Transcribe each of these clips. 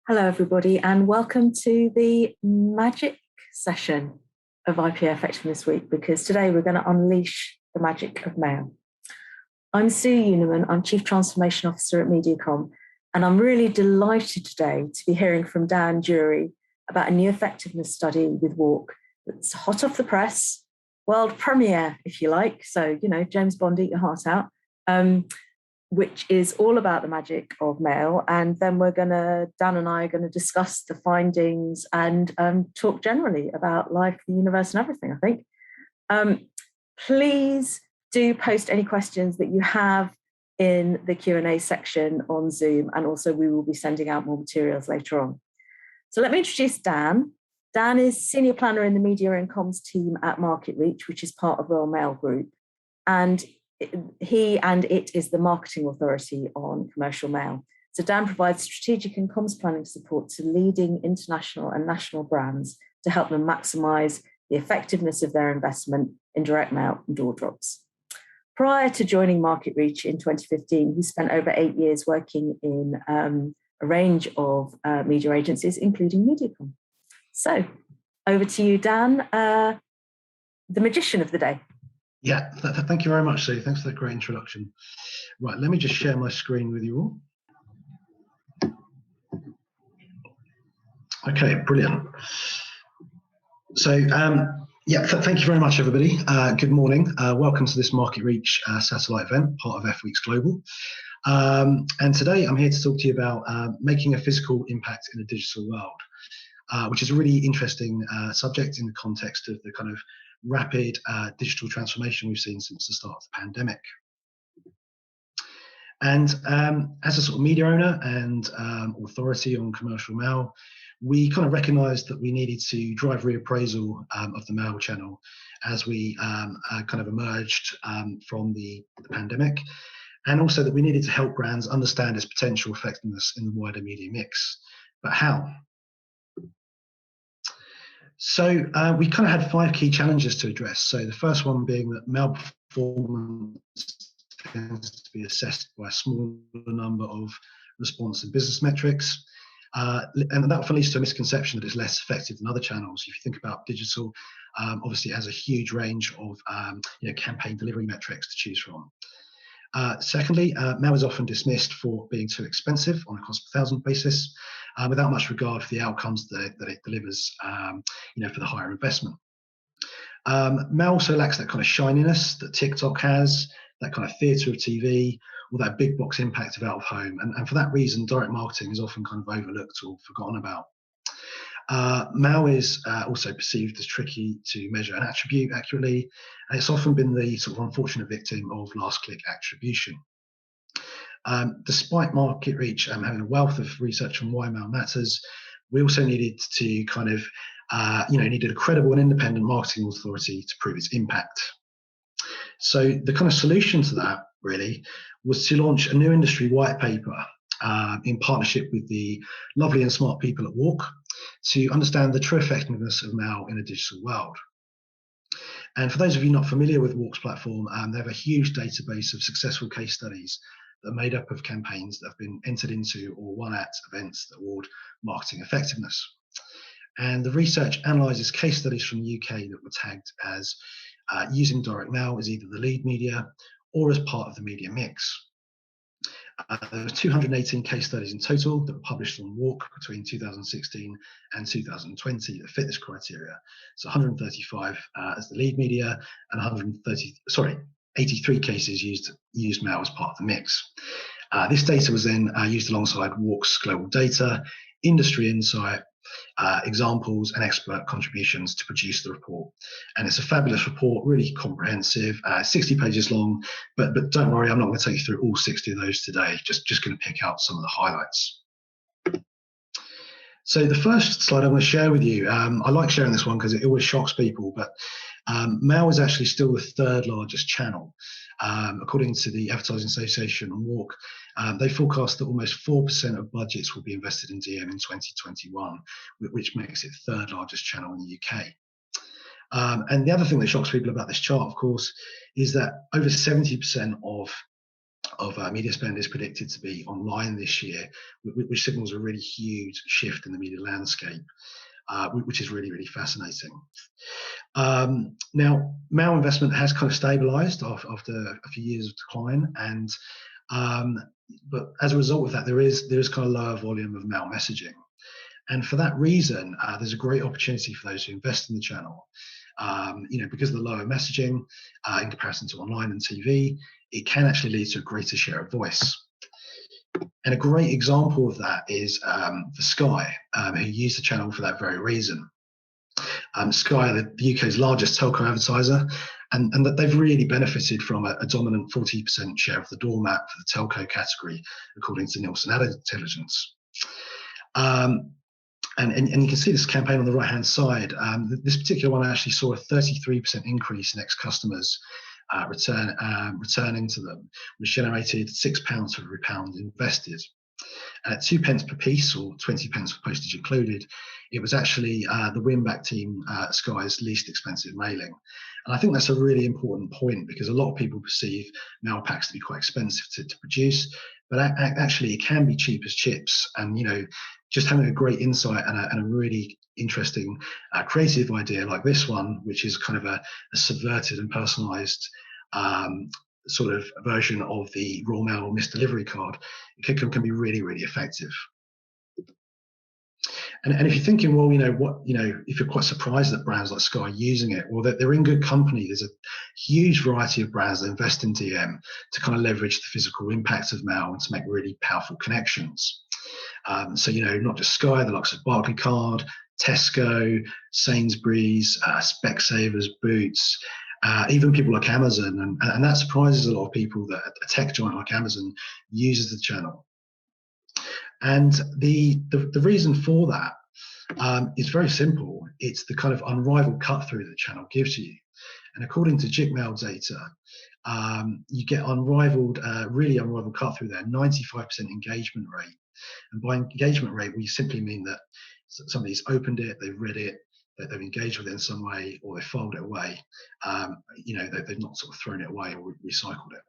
Hello, everybody, and welcome to the magic session of IPA Effectiveness Week, because today we're going to unleash the magic of mail. I'm Sue Unerman, I'm Chief Transformation Officer at MediaCom, and I'm really delighted today to be hearing from Dan Jury about a new effectiveness study with WARC that's hot off the press, world premiere, if you like. So, James Bond, eat your heart out. Which is all about the magic of mail. And then Dan and I are going to discuss the findings and talk generally about life, the universe, and everything, I think. Please do post any questions that you have in the Q&A section on Zoom, and also we will be sending out more materials later on. So let me introduce Dan. Dan is Senior Planner in the Media and Comms team at Marketreach, which is part of Royal Mail Group. And it is the marketing authority on commercial mail. So Dan provides strategic and comms planning support to leading international and national brands to help them maximise the effectiveness of their investment in direct mail and door drops. Prior to joining Marketreach in 2015, he spent over 8 years working in a range of media agencies, including MediaCom. So over to you, Dan, the magician of the day. Yeah, thank you very much, Sue. Thanks for that great introduction. Right, let me just share my screen with you all. Okay, brilliant. So, thank you very much, everybody. Good morning. Welcome to this Marketreach satellite event, part of F Weeks Global. And today I'm here to talk to you about making a physical impact in a digital world, which is a really interesting subject in the context of the kind of rapid digital transformation we've seen since the start of the pandemic. And as a sort of media owner and authority on commercial mail, we kind of recognised that we needed to drive reappraisal of the mail channel as we kind of emerged from the pandemic, and also that we needed to help brands understand its potential effectiveness in the wider media mix. But how? So we kind of had 5 key challenges to address. So the first one being that mail performance tends to be assessed by a smaller number of response and business metrics. And that often leads to a misconception that it's less effective than other channels. If you think about digital, obviously it has a huge range of campaign delivery metrics to choose from. Secondly, mail is often dismissed for being too expensive on a cost per thousand basis, without much regard for the outcomes that it delivers, for the higher investment. Mail also lacks that kind of shininess that TikTok has, that kind of theatre of TV, or that big box impact of out of home. And for that reason, direct marketing is often kind of overlooked or forgotten about. Mail is also perceived as tricky to measure an attribute accurately, and it's often been the sort of unfortunate victim of last-click attribution. Despite Marketreach having a wealth of research on why mail matters, we also needed to kind of, needed a credible and independent marketing authority to prove its impact. So the kind of solution to that really was to launch a new industry white paper in partnership with the lovely and smart people at WARC, to understand the true effectiveness of mail in a digital world. And for those of you not familiar with WARC's platform, they have a huge database of successful case studies that are made up of campaigns that have been entered into or won at events that award marketing effectiveness. And the research analyses case studies from the UK that were tagged as using direct mail as either the lead media or as part of the media mix. There were 218 case studies in total that were published on WARC between 2016 and 2020 that fit this criteria. So 135 as the lead media, and 83 cases used mail as part of the mix. This data was then used alongside WARC's global data, industry insight, examples and expert contributions to produce the report. And it's a fabulous report, really comprehensive, 60 pages long, but don't worry, I'm not going to take you through all 60 of those today, just going to pick out some of the highlights. So the first slide I'm going to share with you, I like sharing this one because it always shocks people, but mail is actually still the 3rd largest channel. According to the Advertising Association and WARC, they forecast that almost 4% of budgets will be invested in DM in 2021, which makes it 3rd largest channel in the UK. And the other thing that shocks people about this chart, of course, is that over 70% of of media spend is predicted to be online this year, which signals a really huge shift in the media landscape, which is really, really fascinating. Now, mail investment has kind of stabilized after a few years of decline, and but as a result of that, there is kind of lower volume of mail messaging. And for that reason, there's a great opportunity for those who invest in the channel. Because of the lower messaging in comparison to online and TV, it can actually lead to a greater share of voice. And a great example of that is for Sky, who use the channel for that very reason. Sky, the UK's largest telco advertiser, and that they've really benefited from a dominant 40% share of the doormat for the telco category, according to Nielsen Ad Intelligence. And you can see this campaign on the right-hand side. This particular one actually saw a 33% increase in ex-customers returning to them, which generated £6 for every pound invested. And at 2 pence per piece, or 20 pence for postage included, it was actually the win-back team, Sky's least expensive mailing. And I think that's a really important point, because a lot of people perceive mail packs to be quite expensive to produce, but actually it can be cheap as chips. And just having a great insight and a really interesting creative idea like this one, which is kind of a subverted and personalized sort of version of the Royal Mail misdelivery card, it can be really, really effective. And if you're thinking, well, if you're quite surprised that brands like Sky are using it, well, they're in good company. There's a huge variety of brands that invest in DM to kind of leverage the physical impact of mail and to make really powerful connections. So, not just Sky, the likes of Barclaycard, Tesco, Sainsbury's, Specsavers, Boots, even people like Amazon, and that surprises a lot of people that a tech giant like Amazon uses the channel. And the reason for that is very simple. It's the kind of unrivaled cut through that the channel gives you. And according to JICMail data, you get really unrivaled cut through there, 95% engagement rate. And by engagement rate, we simply mean that somebody's opened it, they've read it, that they've engaged with it in some way, or they filed it away. They've not sort of thrown it away or recycled it.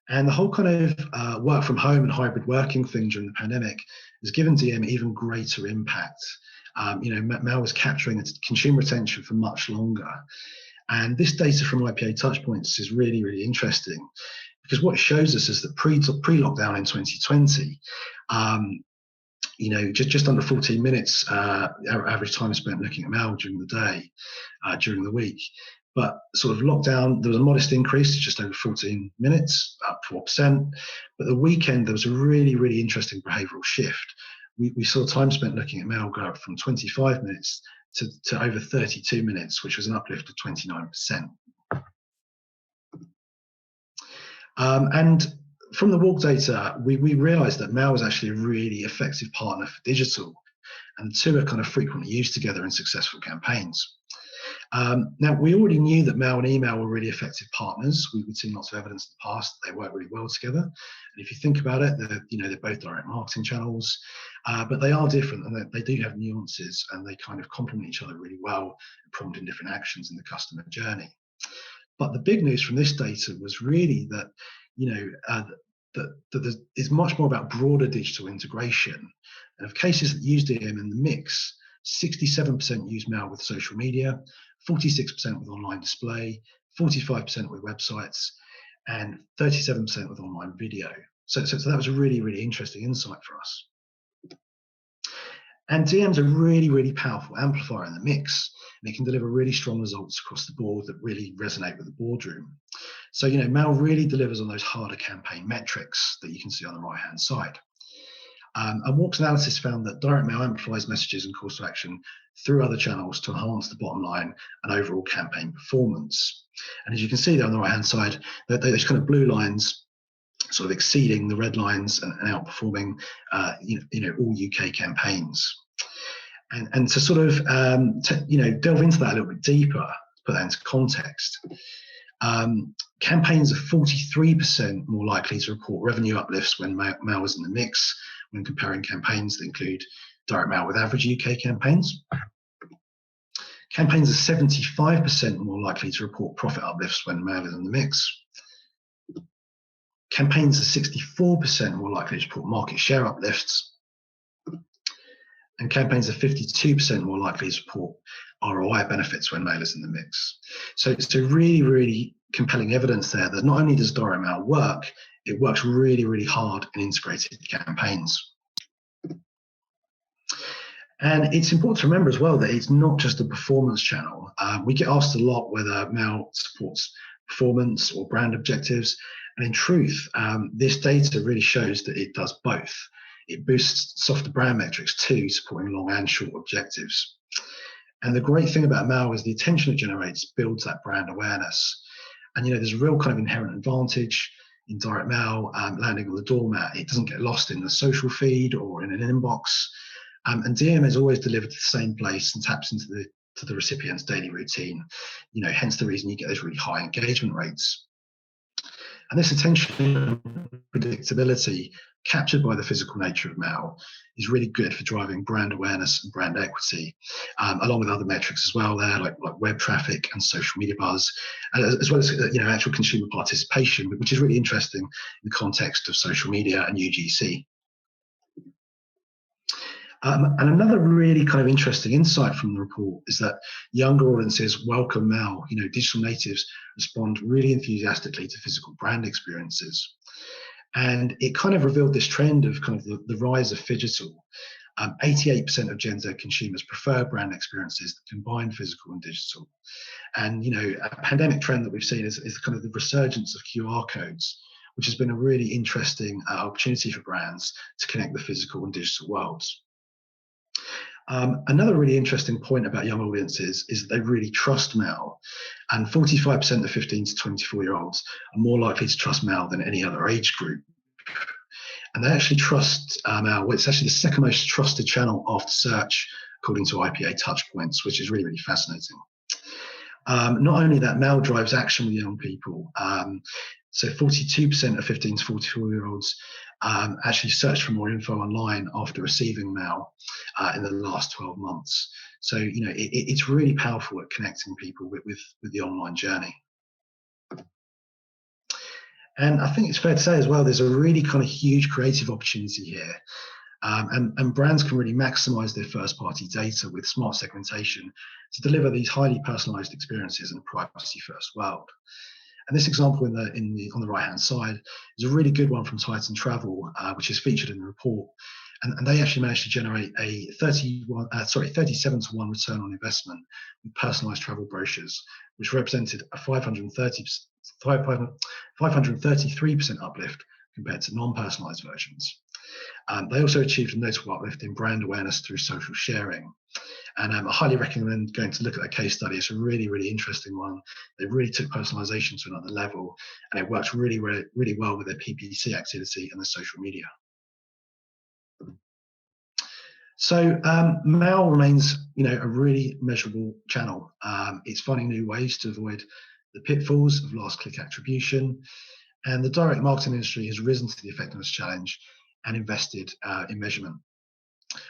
And the whole kind of work from home and hybrid working thing during the pandemic has given DM even greater impact. Mail was capturing consumer attention for much longer. And this data from IPA Touchpoints is really, really interesting, because what it shows us is that pre-lockdown in 2020, just under 14 minutes our average time spent looking at mail during the day, during the week. But sort of lockdown, there was a modest increase to just over 14 minutes, up 4%. But the weekend, there was a really, really interesting behavioural shift. We saw time spent looking at mail go up from 25 minutes to over 32 minutes, which was an uplift of 29%. And from the WARC data, we realised that mail was actually a really effective partner for digital, and the two are kind of frequently used together in successful campaigns. Now, we already knew that mail and email were really effective partners. We'd seen lots of evidence in the past that they work really well together. And if you think about it, they're both direct marketing channels, but they are different, and they do have nuances, and they kind of complement each other really well, prompting different actions in the customer journey. But the big news from this data was really that, that it's much more about broader digital integration. And of cases that use DM in the mix, 67% use mail with social media, 46% with online display, 45% with websites, and 37% with online video. So that was a really, really interesting insight for us. And DM's a really, really powerful amplifier in the mix, and it can deliver really strong results across the board that really resonate with the boardroom. So, mail really delivers on those harder campaign metrics that you can see on the right-hand side. And WARC's analysis found that direct mail amplifies messages and calls to action through other channels to enhance the bottom line and overall campaign performance. And as you can see there on the right-hand side, those kind of blue lines sort of exceeding the red lines and outperforming, all UK campaigns. And to sort of, delve into that a little bit deeper, put that into context, campaigns are 43% more likely to report revenue uplifts when mail is in the mix, when comparing campaigns that include direct mail with average UK campaigns. Campaigns are 75% more likely to report profit uplifts when mail is in the mix. Campaigns are 64% more likely to report market share uplifts, and campaigns are 52% more likely to report ROI benefits when mail is in the mix. So really compelling evidence there that not only does direct mail work, it works really hard in integrated campaigns. And it's important to remember as well that it's not just a performance channel. We get asked a lot whether mail supports performance or brand objectives. And in truth, this data really shows that it does both. It boosts softer brand metrics too, supporting long and short objectives. And the great thing about mail is the attention it generates builds that brand awareness. And there's a real kind of inherent advantage in direct mail landing on the doormat. It doesn't get lost in the social feed or in an inbox. And DM is always delivered to the same place and taps into the recipient's daily routine. Hence the reason you get those really high engagement rates. And this attention and predictability captured by the physical nature of mail is really good for driving brand awareness and brand equity, along with other metrics as well there, like web traffic and social media buzz, as well as actual consumer participation, which is really interesting in the context of social media and UGC. And another really kind of interesting insight from the report is that younger audiences welcome mail. Digital natives respond really enthusiastically to physical brand experiences. And it kind of revealed this trend of kind of the rise of phygital. 88% of Gen Z consumers prefer brand experiences that combine physical and digital. And, a pandemic trend that we've seen is kind of the resurgence of QR codes, which has been a really interesting opportunity for brands to connect the physical and digital worlds. Another really interesting point about young audiences is that they really trust mail, and 45% of 15 to 24-year-olds are more likely to trust mail than any other age group. And they actually trust mail. It's actually the second most trusted channel after search, according to IPA touchpoints, which is really fascinating. Not only that, mail drives action with young people. So 42% of 15 to 44-year-olds actually searched for more info online after receiving mail in the last 12 months. So, it's really powerful at connecting people with the online journey. And I think it's fair to say as well, there's a really kind of huge creative opportunity here. And brands can really maximize their first-party data with smart segmentation to deliver these highly personalized experiences in a privacy-first world. And this example on the right-hand side is a really good one from Titan Travel, which is featured in the report. And they actually managed to generate a 37 to 1 return on investment with personalized travel brochures, which represented a 533% uplift compared to non-personalized versions. They also achieved a notable uplift in brand awareness through social sharing. And I highly recommend going to look at that case study. It's a really interesting one. They really took personalization to another level, and it works really well with their PPC activity and their social media. So mail remains, a really measurable channel. It's finding new ways to avoid the pitfalls of last click attribution, and the direct marketing industry has risen to the effectiveness challenge and invested in measurement.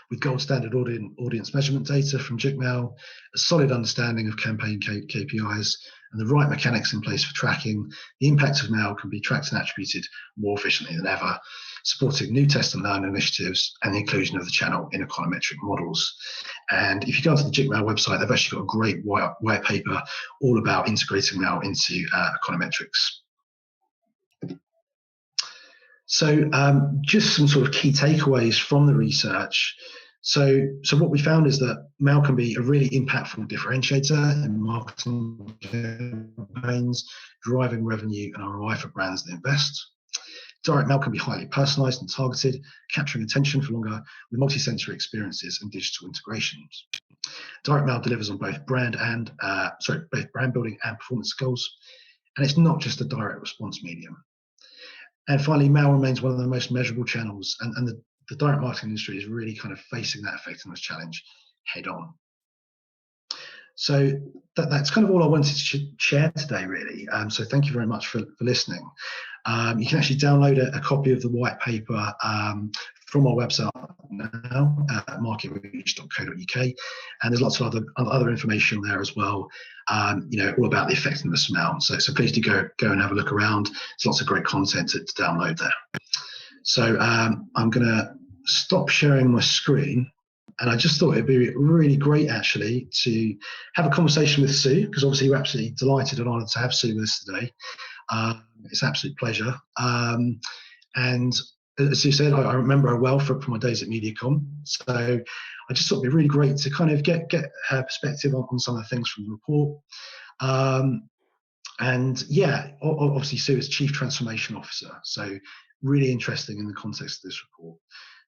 With gold standard audience measurement data from Jigmail, a solid understanding of campaign KPIs, and the right mechanics in place for tracking, the impact of mail can be tracked and attributed more efficiently than ever, supporting new test and learn initiatives and the inclusion of the channel in econometric models. And if you go onto the Jigmail website, they've actually got a great white paper all about integrating mail into econometrics. So just some sort of key takeaways from the research. So what we found is that mail can be a really impactful differentiator in marketing campaigns, driving revenue and ROI for brands that invest. Direct mail can be highly personalized and targeted, capturing attention for longer with multi-sensory experiences and digital integrations. Direct mail delivers on both brand building and performance goals, and it's not just a direct response medium. And finally, mail remains one of the most measurable channels, and the direct marketing industry is really kind of facing that effectiveness challenge head on. So that's kind of all I wanted to share today, really. So thank you very much for listening. You can actually download a copy of the white paper from our website now at marketreach.co.uk, and there's lots of other information there as well. all about the effect of the smell. So please do go and have a look around. There's lots of great content to download there. So I'm going to stop sharing my screen. And I just thought it'd be really great, actually, to have a conversation with Sue, because obviously we're absolutely delighted and honoured to have Sue with us today. It's an absolute pleasure. And as Sue said, I remember her well from my days at MediaCom. So I just thought it'd be really great to kind of get her perspective on some of the things from the report. And yeah, obviously Sue is Chief Transformation Officer. So really interesting in the context of this report.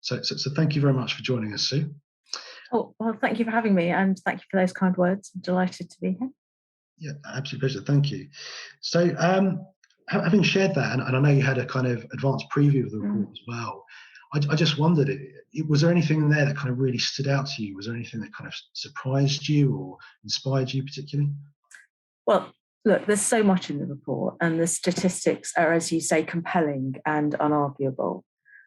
So thank you very much for joining us, Sue. Oh, well, thank you for having me, and thank you for those kind words. I'm delighted to be here. Yeah, absolute pleasure. Thank you. So having shared that, and I know you had a kind of advanced preview of the report as well, I just wondered, was there anything in there that kind of really stood out to you? Was there anything that kind of surprised you or inspired you particularly? Well, look, there's so much in the report, and the statistics are, as you say, compelling and unarguable.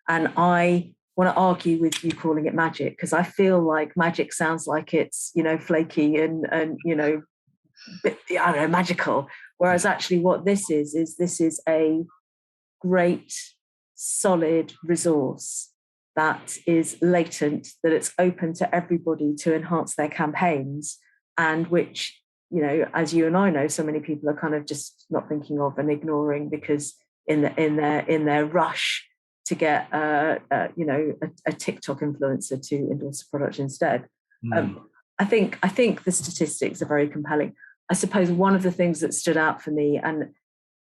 And I want to argue with you calling it magic, because I feel like magic sounds like it's, flaky and I don't know, magical. Whereas actually what this is a great, solid resource that is latent, that it's open to everybody to enhance their campaigns, and which, as you and I know, so many people are kind of just not thinking of and ignoring, because in their rush to get a TikTok influencer to endorse a product instead. I think the statistics are very compelling. I suppose one of the things that stood out for me, and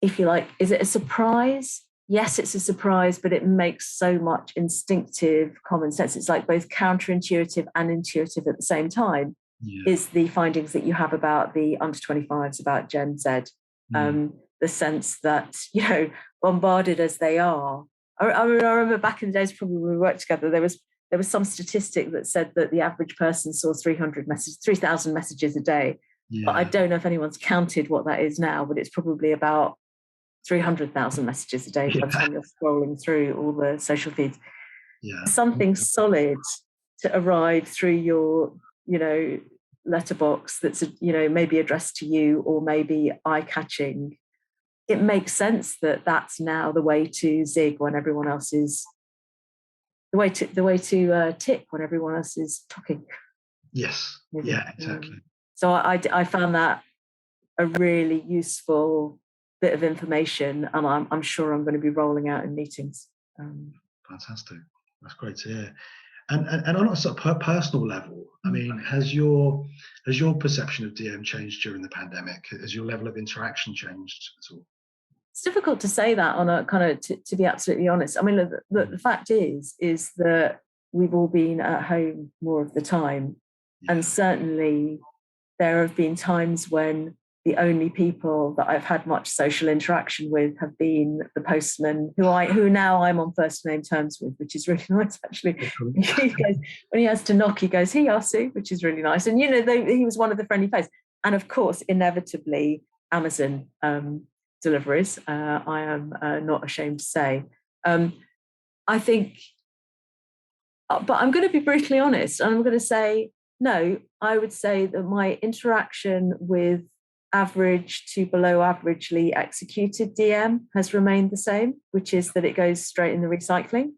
if you like, is it a surprise? Yes, it's a surprise, but it makes so much instinctive common sense. It's like both counterintuitive and intuitive at the same time. Yeah. Is the findings that you have about the under 25s, about Gen Z, the sense that, bombarded as they are. I remember back in the days, probably when we worked together, there was some statistic that said that the average person saw 3,000 messages a day. Yeah. But I don't know if anyone's counted what that is now, but it's probably about 300,000 messages a day by the time you're scrolling through all the social feeds. Yeah. Something solid to arrive through your, letterbox that's, maybe addressed to you or maybe eye-catching. It makes sense that that's now the way to zig when everyone else is, the way to tick when everyone else is talking. Yes. Yeah, exactly. So I found that a really useful bit of information, and I'm sure I'm going to be rolling out in meetings. Fantastic. That's great to hear. And on a sort of personal level, I mean, has your perception of DM changed during the pandemic? Has your level of interaction changed at all? It's difficult to say that on a kind of, to be absolutely honest. I mean, the fact is that we've all been at home more of the time. Yeah. And certainly there have been times when the only people that I've had much social interaction with have been the postman, who now I'm on first name terms with, which is really nice, actually. He goes, when he has to knock, he goes, "Hey, Sue," which is really nice. And, he was one of the friendly faces. And of course, inevitably, Amazon deliveries, I am not ashamed to say. I think, but I'm going to be brutally honest, and I'm going to say, no, I would say that my interaction with average to below averagely executed DM has remained the same, which is that it goes straight in the recycling.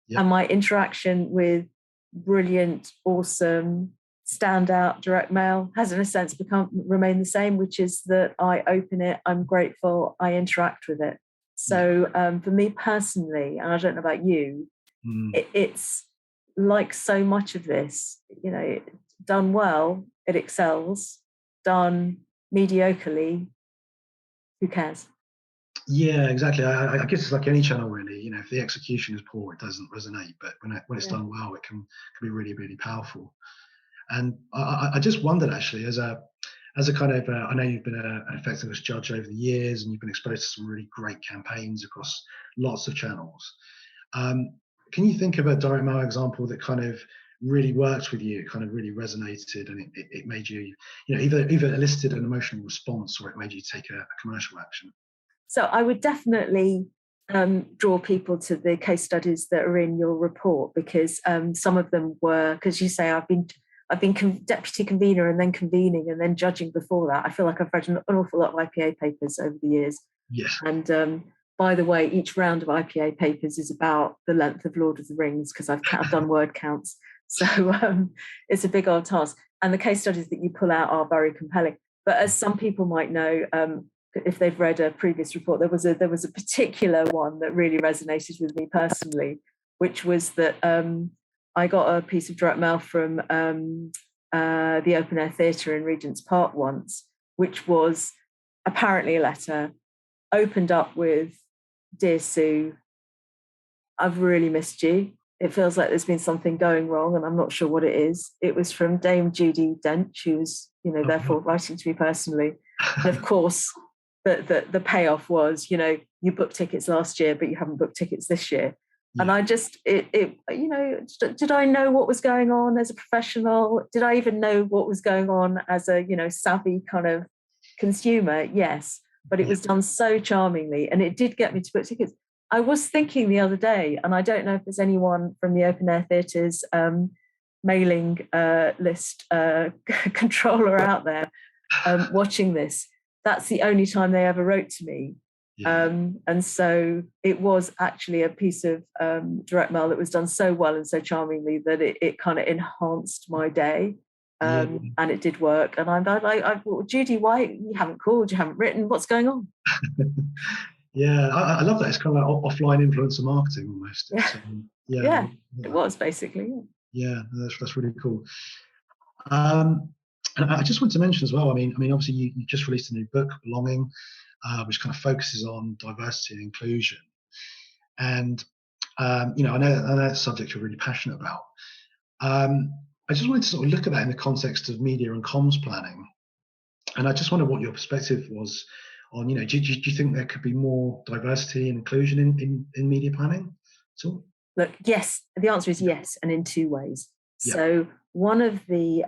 Yep. And my interaction with brilliant, awesome, standout direct mail has in a sense remained the same, which is that I open it, I'm grateful, I interact with it. So for me personally, and I don't know about you, it's like so much of this, done well, it excels, done mediocrely, who cares? Yeah, exactly. I guess it's like any channel, really. If the execution is poor, it doesn't resonate. But when it's done well, it can be really, really powerful. And I just wondered, actually, as a kind of, I know you've been an effectiveness judge over the years, and you've been exposed to some really great campaigns across lots of channels. Can you think of a direct mail example that kind of really worked with you, kind of really resonated, and it made you, either elicited an emotional response or it made you take a commercial action? So I would definitely draw people to the case studies that are in your report, because some of them were, because you say I've I've been deputy convener and then convening and then judging before that. I feel like I've read an awful lot of IPA papers over the years. Yes. And by the way, each round of IPA papers is about the length of Lord of the Rings, because I've done word counts. So it's a big old task. And the case studies that you pull out are very compelling. But as some people might know, if they've read a previous report, there was a particular one that really resonated with me personally, which was that I got a piece of direct mail from the Open Air Theatre in Regent's Park once, which was apparently a letter opened up with, "Dear Sue, I've really missed you. It feels like there's been something going wrong and I'm not sure what it is." It was from Dame Judy Dench, who was, therefore writing to me personally. And of course, the payoff was, you booked tickets last year, but you haven't booked tickets this year. Yeah. And I just, did I know what was going on as a professional? Did I even know what was going on as a, savvy kind of consumer? Yes. But it was done so charmingly, and it did get me to book tickets. I was thinking the other day, and I don't know if there's anyone from the Open Air Theatre's mailing list controller out there watching this. That's the only time they ever wrote to me. Yeah. And so it was actually a piece of direct mail that was done so well and so charmingly that it kind of enhanced my day. And it did work. And I'm like, Judy, why you haven't called, you haven't written, what's going on? Yeah, I love that. It's kind of like offline influencer marketing almost. Yeah, it was basically. Yeah, that's really cool. And I just want to mention as well, I mean, obviously you just released a new book, Belonging, which kind of focuses on diversity and inclusion. And, I know that's a subject you're really passionate about. I just wanted to sort of look at that in the context of media and comms planning. And I just wonder what your perspective was on, do you think there could be more diversity and inclusion in media planning at all? Look, yes, the answer is yes, and in two ways. Yeah. So one of the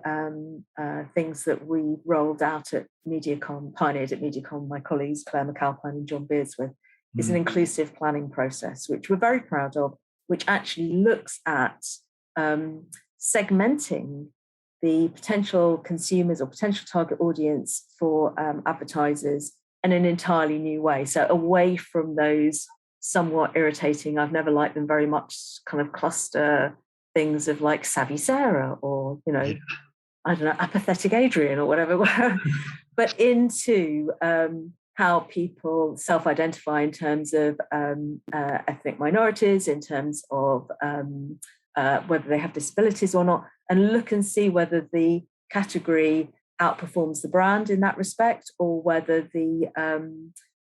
things that we rolled out at MediaCom, pioneered at MediaCom, my colleagues Claire McAlpine and John Beardsworth, is an inclusive planning process, which we're very proud of, which actually looks at segmenting the potential consumers or potential target audience for advertisers in an entirely new way. So away from those somewhat irritating, I've never liked them very much, kind of cluster things of like Savvy Sarah or, I don't know, apathetic Adrian or whatever, but into how people self-identify in terms of ethnic minorities, in terms of whether they have disabilities or not, and look and see whether the category outperforms the brand in that respect, or whether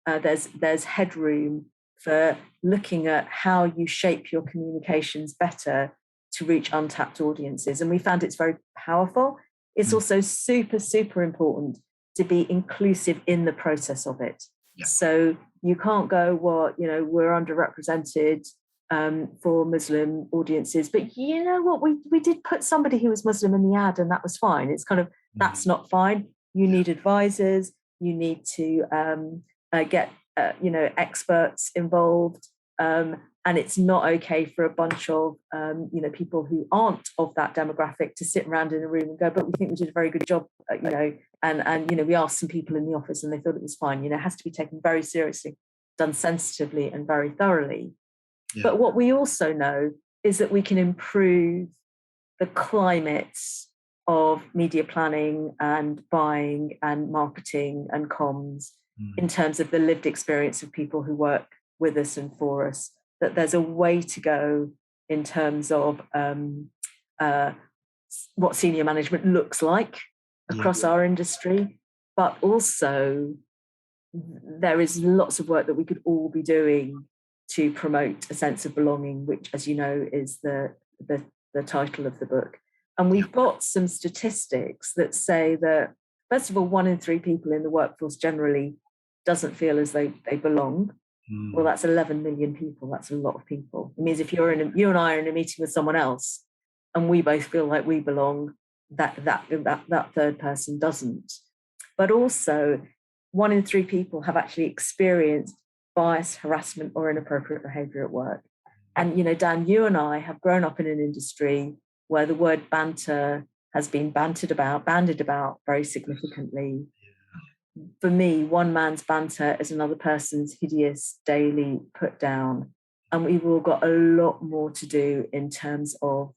there's headroom for looking at how you shape your communications better to reach untapped audiences. And we found it's very powerful. It's also super, super important to be inclusive in the process of it. Yeah. So you can't go, well, we're underrepresented for Muslim audiences, but you know what, we did put somebody who was Muslim in the ad and that was fine. It's kind of, that's not fine. You need advisors, you need to get experts involved, and it's not okay for a bunch of people who aren't of that demographic to sit around in a room and go, but we think we did a very good job, and we asked some people in the office and they thought it was fine. It has to be taken very seriously, done sensitively and very thoroughly. Yeah. But what we also know is that we can improve the climate of media planning and buying and marketing and comms in terms of the lived experience of people who work with us and for us, that there's a way to go in terms of what senior management looks like across our industry, but also there is lots of work that we could all be doing to promote a sense of belonging, which, as you know, is the title of the book. And we've got some statistics that say that, first of all, 1 in 3 people in the workforce generally doesn't feel as though they belong. Well, that's 11 million people. That's a lot of people. It means if you and I are in a meeting with someone else and we both feel like we belong, that third person doesn't. But also, 1 in 3 people have actually experienced bias, harassment, or inappropriate behavior at work. And, Dan, you and I have grown up in an industry where the word banter has been bandied about very significantly. For me, one man's banter is another person's hideous daily put down. And we've all got a lot more to do in terms of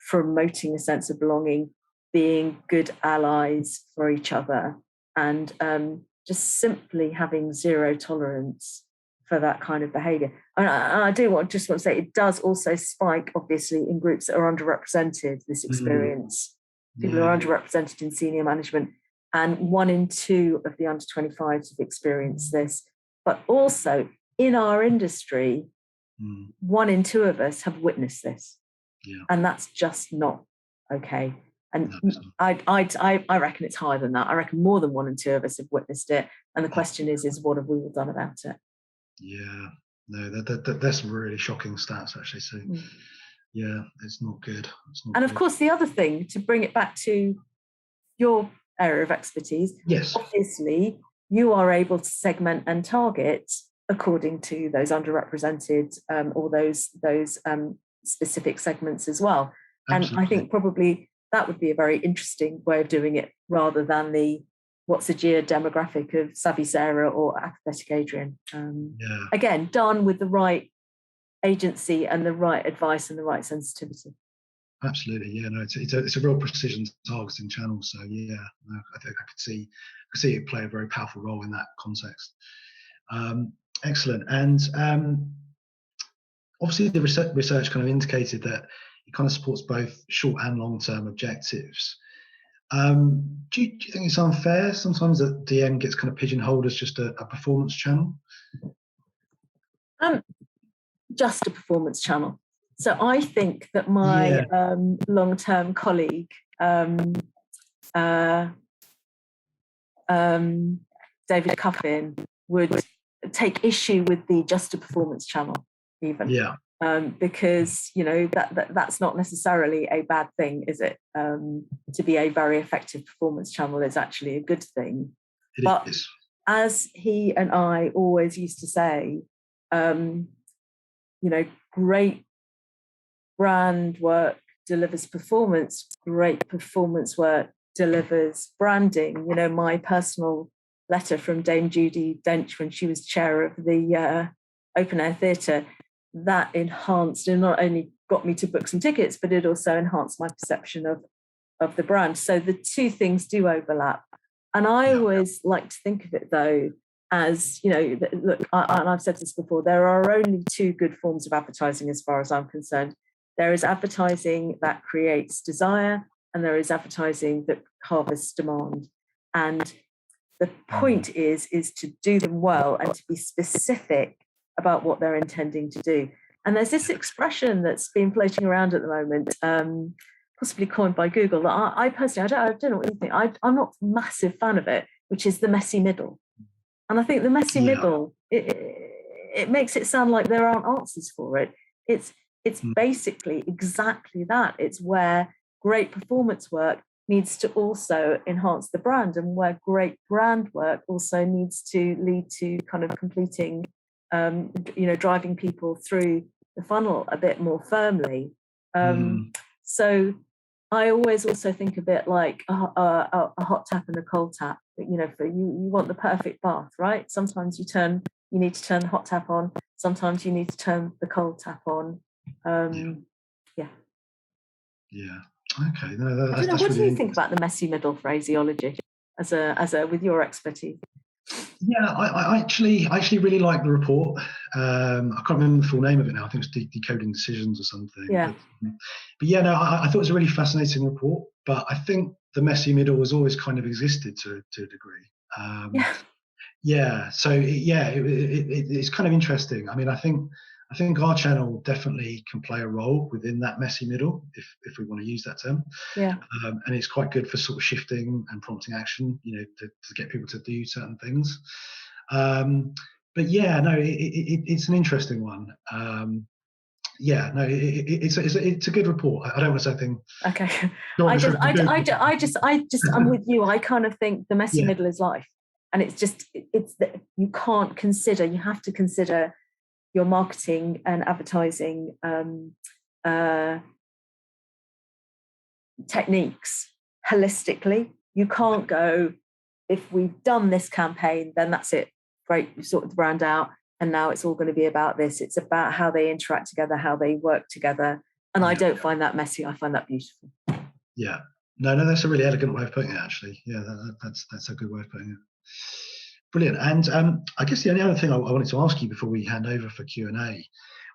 promoting a sense of belonging, being good allies for each other, and just simply having zero tolerance for that kind of behaviour. And I just want to say, it does also spike, obviously, in groups that are underrepresented, this experience. People are underrepresented in senior management, and 1 in 2 of the under 25s have experienced this. But also in our industry, 1 in 2 of us have witnessed this. Yeah. And that's just not okay. And I reckon it's higher than that. I reckon more than 1 in 2 of us have witnessed it. And the question is what have we all done about it? Yeah, no, that's really shocking stats, actually. So, yeah, it's not good. And of course, the other thing, to bring it back to your area of expertise, yes, obviously, you are able to segment and target according to those underrepresented or those specific segments as well. Absolutely. And I think probably that would be a very interesting way of doing it, rather than what's the demographic of Savvy Sarah or Apathetic Adrian. Again, done with the right agency and the right advice and the right sensitivity. Absolutely, yeah. No, it's a real precision targeting channel. So yeah, no, I think I could see it play a very powerful role in that context. Excellent. And obviously, the research kind of indicated that it kind of supports both short and long-term objectives. Do you think it's unfair sometimes that DM gets kind of pigeonholed as just a performance channel? Just a performance channel. So I think that my long-term colleague, David Cuffin, would take issue with the just a performance channel, even. Yeah. Because that's not necessarily a bad thing, is it? To be a very effective performance channel is actually a good thing. But as he and I always used to say, great brand work delivers performance, great performance work delivers branding. My personal letter from Dame Judi Dench when she was chair of the Open Air Theatre, that enhanced and not only got me to book some tickets, but it also enhanced my perception of the brand. So the two things do overlap. And I always like to think of it, though, as, look, and I've said this before, there are only 2 good forms of advertising as far as I'm concerned. There is advertising that creates desire, and there is advertising that harvests demand. And the point is to do them well and to be specific about what they're intending to do. And there's this expression that's been floating around at the moment, possibly coined by Google, that I personally, I don't know what you think, I'm not a massive fan of it, which is the messy middle. And I think the messy middle, it makes it sound like there aren't answers for it. It's basically exactly that. It's where great performance work needs to also enhance the brand, and where great brand work also needs to lead to kind of completing, driving people through the funnel a bit more firmly. So I always also think a bit like a hot tap and a cold tap. For you want the perfect bath, right? Sometimes you need to turn the hot tap on. Sometimes you need to turn the cold tap on. Yeah. Okay. No, I don't know. What do you think about the messy middle phraseology as a with your expertise? Yeah, I actually really like the report. I can't remember the full name of it now. I think it's Decoding Decisions or something. Yeah. But yeah, no, I thought it was a really fascinating report. But I think the messy middle has always kind of existed to a degree. Yeah. So it's kind of interesting. I mean, I think our channel definitely can play a role within that messy middle, if we want to use that term. Yeah. And it's quite good for sort of shifting and prompting action, to get people to do certain things. But yeah, no, it's an interesting one. It's a good report. I don't want to say anything. Okay. I'm with you. I kind of think the messy middle is life. And it's that you have to consider your marketing and advertising techniques holistically. You can't go, if we've done this campaign, then that's it. Great, you've sorted the brand out, and now it's all going to be about this. It's about how they interact together, how they work together. And I don't find that messy. I find that beautiful. Yeah. No, that's a really elegant way of putting it, actually. Yeah, that's a good way of putting it. Brilliant. And I guess the only other thing I wanted to ask you before we hand over for Q&A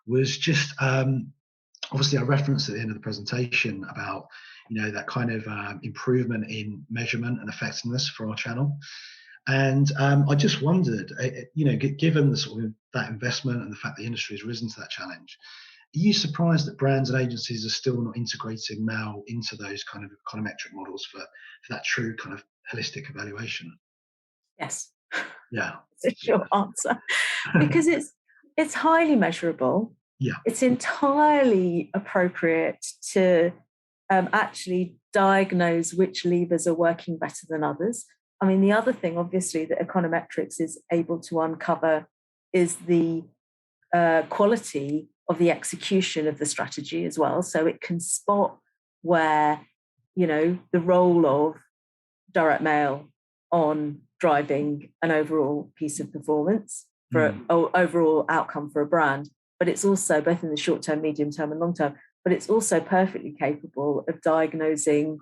was just, obviously I referenced at the end of the presentation about, that kind of improvement in measurement and effectiveness for our channel. And I just wondered, given the sort of that investment and the fact the industry has risen to that challenge, are you surprised that brands and agencies are still not integrating Mail into those kind of econometric models for that true kind of holistic evaluation? Yes. Yeah. It's a short answer. Because it's highly measurable. Yeah. It's entirely appropriate to actually diagnose which levers are working better than others. I mean, the other thing, obviously, that econometrics is able to uncover is the quality of the execution of the strategy as well. So it can spot where, the role of direct mail on driving an overall piece of performance for overall outcome for a brand. But it's also, both in the short term, medium term, and long term, but it's also perfectly capable of diagnosing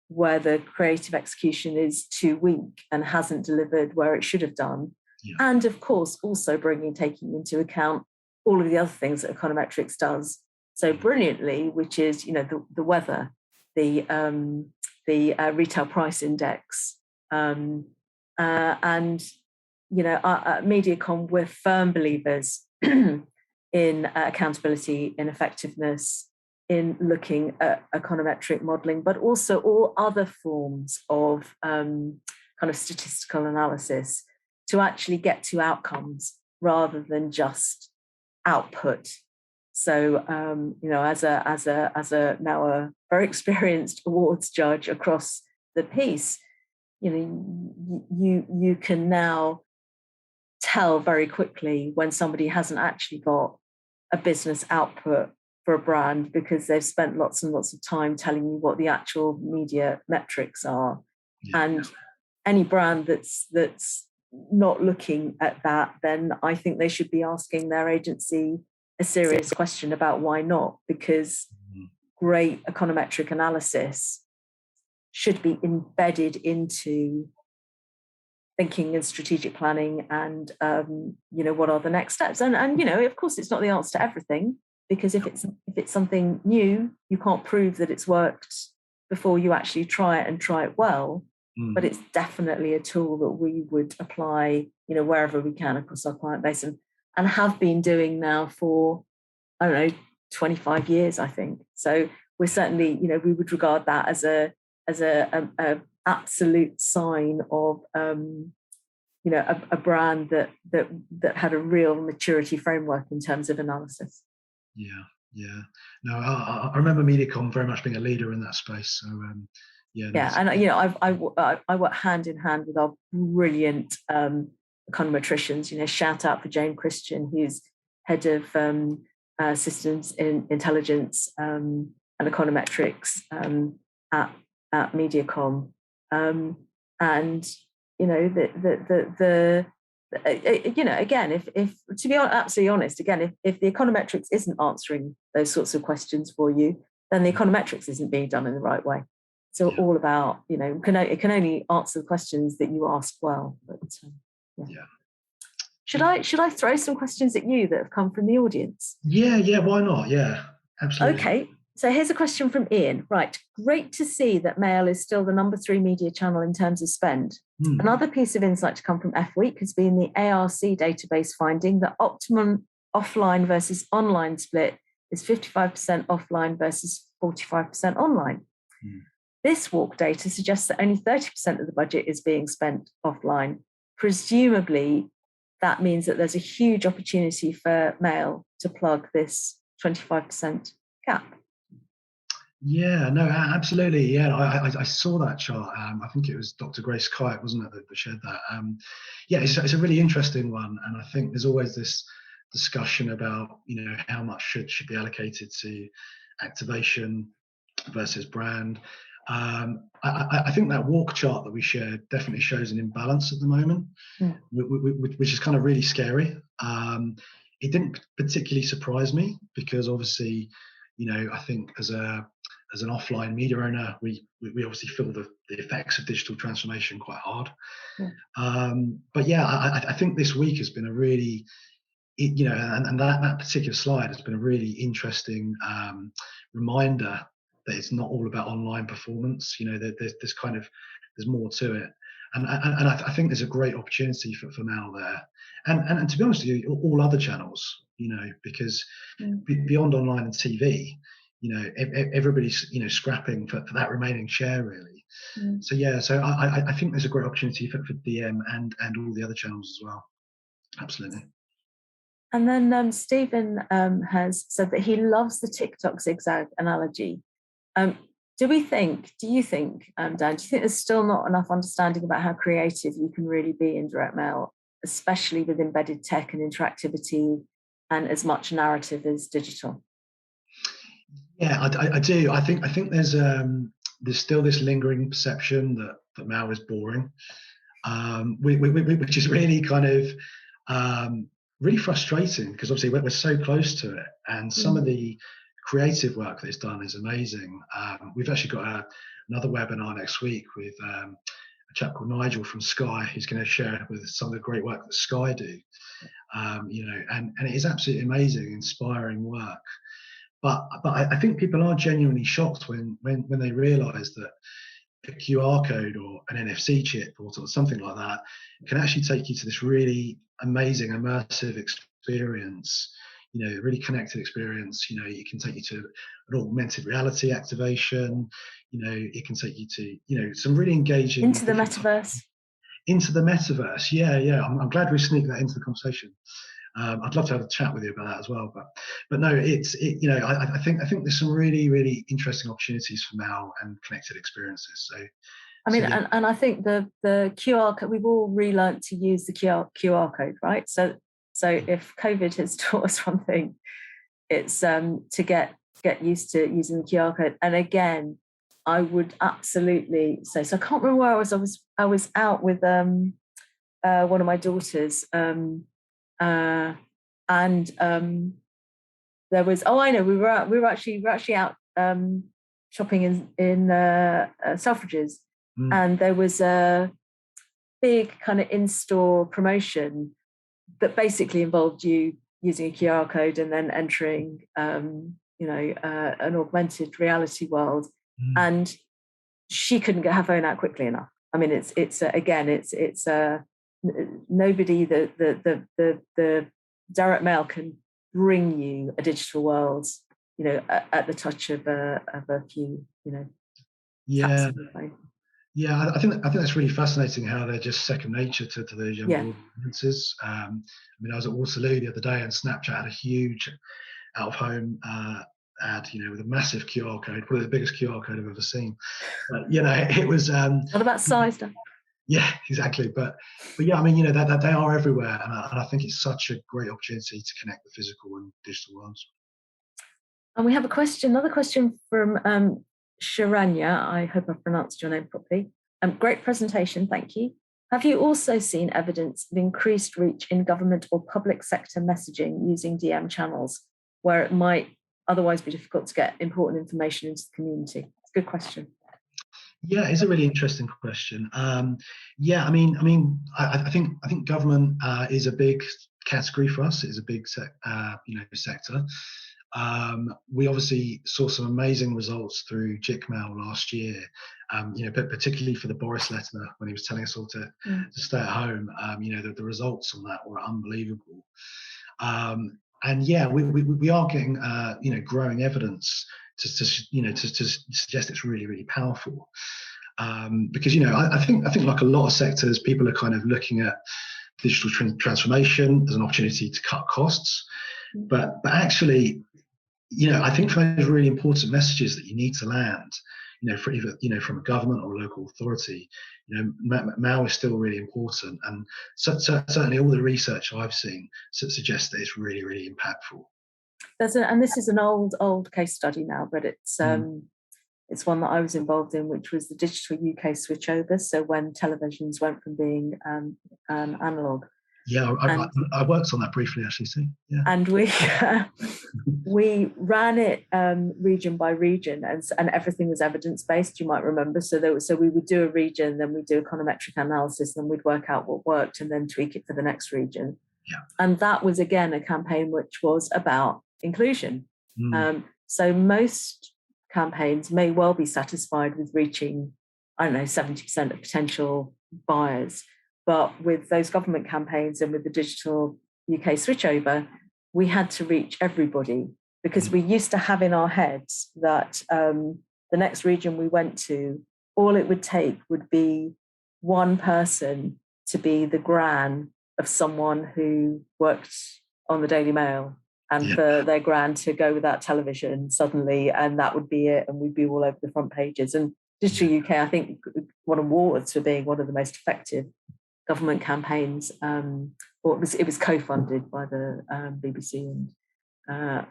where the creative execution is too weak and hasn't delivered where it should have done. Yeah. And of course, also taking into account all of the other things that econometrics does so brilliantly, which is, the weather, the retail price index, and at MediaCom, we're firm believers in accountability, in effectiveness, in looking at econometric modelling, but also all other forms of kind of statistical analysis to actually get to outcomes rather than just output. So, as a now a very experienced awards judge across the piece, you can now tell very quickly when somebody hasn't actually got a business output for a brand because they've spent lots and lots of time telling you what the actual media metrics are. Yeah. And any brand that's not looking at that, then I think they should be asking their agency a serious question about why not, because great econometric analysis should be embedded into thinking and strategic planning and, what are the next steps? And of course, it's not the answer to everything, because if it's something new, you can't prove that it's worked before you actually try it and try it well. But it's definitely a tool that we would apply, wherever we can across our client base and have been doing now for, 25 years, I think. So we're certainly, we would regard that as a absolute sign of, a brand that had a real maturity framework in terms of analysis. Yeah. No, I remember MediaCom very much being a leader in that space. So, and I work hand in hand with our brilliant econometricians. Shout out for Jane Christian, who's head of systems in intelligence and econometrics at MediaCom, and again, if to be absolutely honest, again, if the econometrics isn't answering those sorts of questions for you, then the econometrics isn't being done in the right way. So all about, it can only answer the questions that you ask well. But Should I throw some questions at you that have come from the audience? Yeah, why not? Yeah, absolutely. Okay, so here's a question from Ian. Right, great to see that Mail is still the number 3 media channel in terms of spend. Another piece of insight to come from F Week has been the ARC database finding that optimum offline versus online split is 55% offline versus 45% online. This WARC data suggests that only 30% of the budget is being spent offline. Presumably, that means that there's a huge opportunity for Mail to plug this 25% gap. Yeah, no, absolutely. Yeah, I saw that chart. I think it was Dr. Grace Kite, wasn't it, that shared that? It's a really interesting one, and I think there's always this discussion about how much should be allocated to activation versus brand. I think that WARC chart that we shared definitely shows an imbalance at the moment, which is kind of really scary. It didn't particularly surprise me because obviously, I think as an offline media owner, we obviously feel the effects of digital transformation quite hard. But yeah, I think this week has been a really, and that particular slide has been a really interesting reminder that it's not all about online performance. There's more to it, and I think there's a great opportunity for Mal there, and to be honest with you, all other channels, because beyond online and TV, everybody's scrapping for that remaining share really. So yeah, so I think there's a great opportunity for DM and all the other channels as well. Absolutely. And then Stephen has said that he loves the TikTok zigzag analogy. Do you think, Dan, do you think there's still not enough understanding about how creative you can really be in direct mail, especially with embedded tech and interactivity and as much narrative as digital? Yeah, I do. I think there's still this lingering perception that mail is boring, which is really kind of really frustrating because obviously we're so close to it, and some of the creative work that's done is amazing. We've actually got another webinar next week with a chap called Nigel from Sky, who's going to share with some of the great work that Sky do. And it is absolutely amazing, inspiring work. But I think people are genuinely shocked when they realise that a QR code or an NFC chip or something like that can actually take you to this really amazing immersive experience, really connected experience. It can take you to an augmented reality activation. It can take you to, some really engaging into the metaverse. Into the metaverse, yeah. I'm glad we sneaked that into the conversation. I'd love to have a chat with you about that as well, but no, I think there's some really, really interesting opportunities for Mal and connected experiences. So, yeah. and I think the QR code, we've all relearned to use the QR code, right? So if COVID has taught us one thing, it's to get used to using the QR code. And again, I would absolutely say so. I can't remember where I was out with one of my daughters. There was I know we were actually out shopping in Selfridges, and there was a big kind of in-store promotion that basically involved you using a QR code and then entering an augmented reality world, and she couldn't get her phone out quickly enough. I mean, it's nobody, the direct mail can bring you a digital world, at the touch of a few, yeah. Yeah, I think that's really fascinating how they're just second nature to those younger audiences. I mean, I was at Waterloo the other day, and Snapchat had a huge out-of-home ad, with a massive QR code, probably the biggest QR code I've ever seen. But, it was. What about size, Dan? Yeah, exactly. But yeah, I mean, that they are everywhere, and I think it's such a great opportunity to connect the physical and digital worlds. And we have another question from Sharanya. I hope I pronounced your name properly. Great presentation, thank you. Have you also seen evidence of increased reach in government or public sector messaging using DM channels, where it might otherwise be difficult to get important information into the community? It's a good question. Yeah, it's a really interesting question. Yeah, I mean, I think government is a big category for us. It is a big sector. We obviously saw some amazing results through JICMail last year, but particularly for the Boris letter when he was telling us all to stay at home. The results on that were unbelievable. And yeah, we are getting growing evidence to suggest it's really, really powerful. Because I think like a lot of sectors, people are kind of looking at digital transformation as an opportunity to cut costs, but actually, I think for those really important messages that you need to land, for either from a government or a local authority, mail is still really important, and certainly all the research I've seen suggests that it's really, really impactful. And this is an old case study now, but it's It's one that I was involved in, which was the digital UK switchover. So when televisions went from being analog. Yeah, I worked on that briefly, actually. See, yeah. And we ran it region by region, and everything was evidence based. You might remember. So we would do a region, then we'd do econometric analysis, then we'd work out what worked, and then tweak it for the next region. Yeah. And that was again a campaign which was about inclusion. So most campaigns may well be satisfied with reaching, I don't know, 70% of potential buyers. But with those government campaigns and with the digital UK switchover, we had to reach everybody, because we used to have in our heads that the next region we went to, all it would take would be one person to be the gran of someone who worked on the Daily Mail, and for their gran to go without television suddenly, and that would be it, and we'd be all over the front pages. And Digital UK, I think, won awards for being one of the most effective government campaigns, or it was co-funded by the BBC and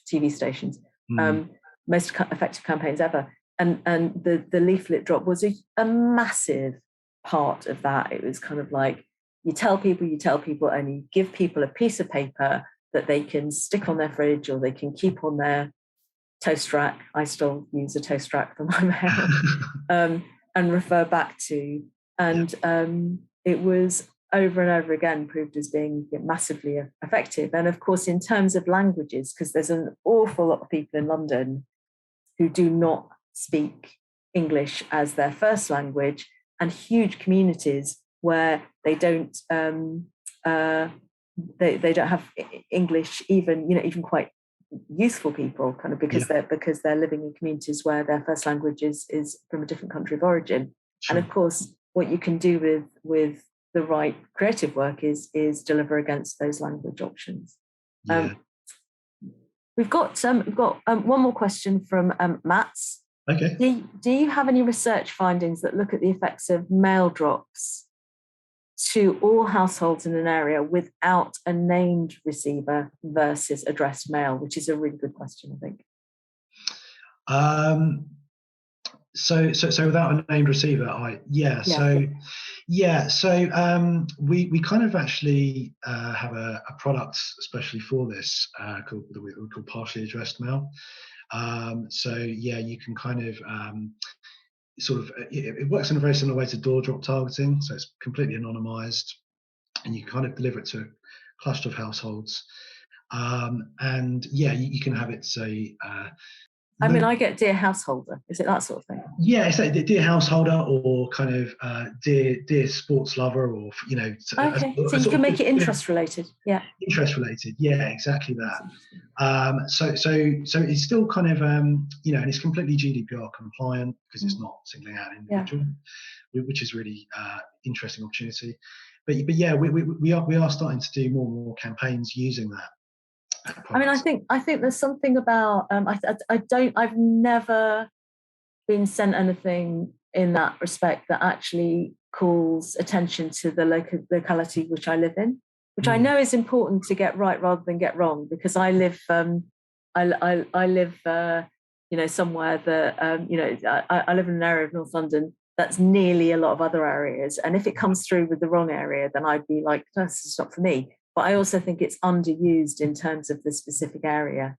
TV stations. Most effective campaigns ever, and the leaflet drop was a massive part of that. It was kind of like, you tell people, and you give people a piece of paper that they can stick on their fridge or they can keep on their toast rack. I still use a toast rack for my mail, and refer back to. And it was over and over again proved as being massively effective. And of course, in terms of languages, because there's an awful lot of people in London who do not speak English as their first language, and huge communities where they don't they don't have English, even quite youthful people, kind of because they're living in communities where their first language is from a different country of origin. Sure. And of course, what you can do with the right creative work is deliver against those language options. We've got one more question from Matt's. Okay. Do you have any research findings that look at the effects of mail drops to all households in an area without a named receiver versus addressed mail? Which is a really good question, I think. So without a named receiver, we kind of actually have a product especially for this called partially addressed mail. You can kind of it works in a very similar way to door drop targeting. So it's completely anonymized, and you kind of deliver it to a cluster of households. You can have it say. I get dear householder. Is it that sort of thing? Yeah, it's like dear householder, or kind of dear sports lover, or Okay, so you can make it interest related. Yeah. Interest related. Yeah, exactly that. So it's still kind of and it's completely GDPR compliant because it's not singling out an individual, which is really interesting opportunity. But yeah, we are starting to do more and more campaigns using that. I think there's something about I've never been sent anything in that respect that actually calls attention to the locality which I live in, which I know is important to get right rather than get wrong, because I live I live somewhere that I live in an area of North London that's nearly a lot of other areas, and if it comes through with the wrong area, then I'd be like, no, this is not for me. But I also think it's underused in terms of the specific area,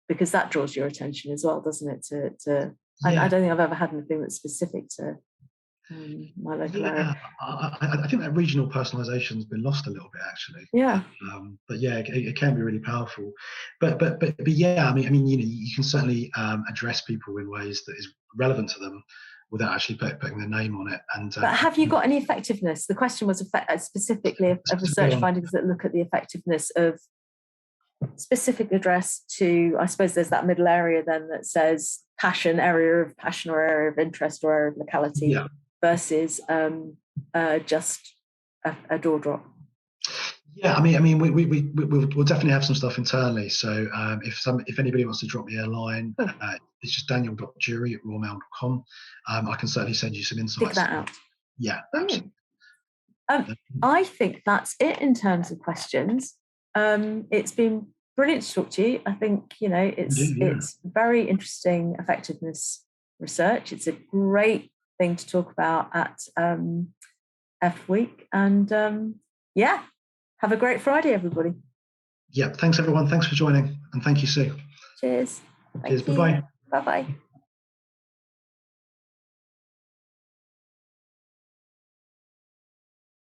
because that draws your attention as well, doesn't it? I don't think I've ever had anything that's specific to my local area. I think that regional personalisation has been lost a little bit, actually. Yeah. But yeah, it can be really powerful. But yeah, you can certainly address people in ways that is relevant to them without actually putting their name on it. But have you got any effectiveness? The question was specifically of research findings that look at the effectiveness of specific address to, I suppose there's that middle area then that says area of passion or area of interest or area of locality versus just a door drop. Yeah, we'll definitely have some stuff internally. So if anybody wants to drop me a line, it's just daniel.jury@royalmail.com. I can certainly send you some insights. Dig that out. Yeah, brilliant. I think that's it in terms of questions. It's been brilliant to talk to you. I think, Indeed, yeah. it's very interesting effectiveness research. It's a great thing to talk about at F Week. And have a great Friday, everybody. Yeah, thanks everyone. Thanks for joining. And thank you, Sue. Cheers. Cheers. Bye-bye. Bye-bye.